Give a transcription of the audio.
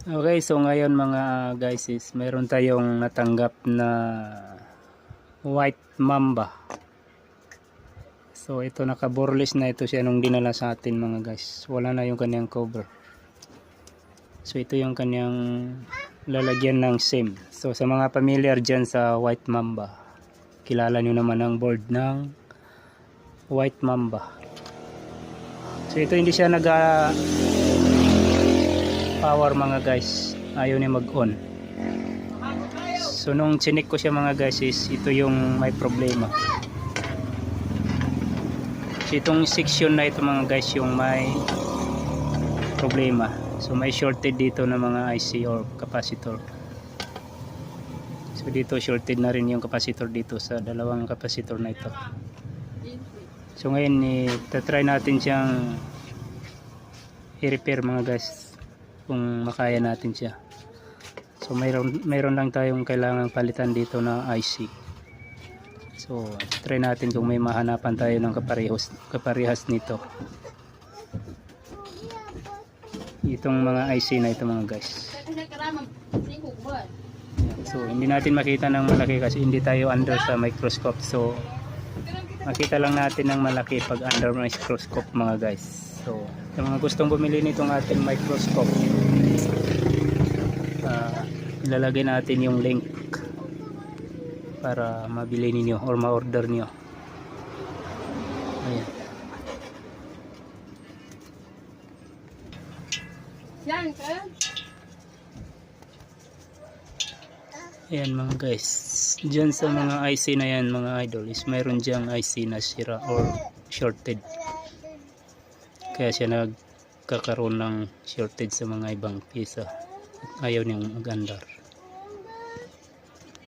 Okay, so ngayon mga guys is mayroon tayong natanggap na white mamba. So ito naka-boreless na ito siya nung dinala sa atin mga guys. Wala na yung kanyang cover. So ito yung kanyang lalagyan ng SIM. So sa mga familiar dyan sa white mamba, kilala nyo naman ang board ng white mamba. So ito hindi siya power mga guys, ayaw niya mag-on. So nung chinik ko siya mga guys is ito yung may problema. So itong section na ito mga guys yung may problema. So may shorted dito na mga IC or capacitor. So dito shorted na rin yung capacitor dito sa dalawang capacitor na ito. So ngayon try natin siyang i-repair mga guys, kung makaya natin siya. So mayroon lang tayong kailangang palitan dito na IC. So try natin kung may mahanapan tayo ng kaparehas nito. Itong mga IC na ito mga guys. So hindi natin makita ng malaki kasi hindi tayo under sa microscope. So makita lang natin ng malaki pag under microscope mga guys. So yung mga gustong bumili nitong ating microscope, ilalagay natin yung link para mabili ninyo or ma-order nyo. Ayan. Ayan mga guys, dyan sa mga IC na yan mga idol is mayroon dyang IC na sira or shorted, kaya siya nagkakaroon ng shorted sa mga ibang pisa at ayaw niyang mag-andar.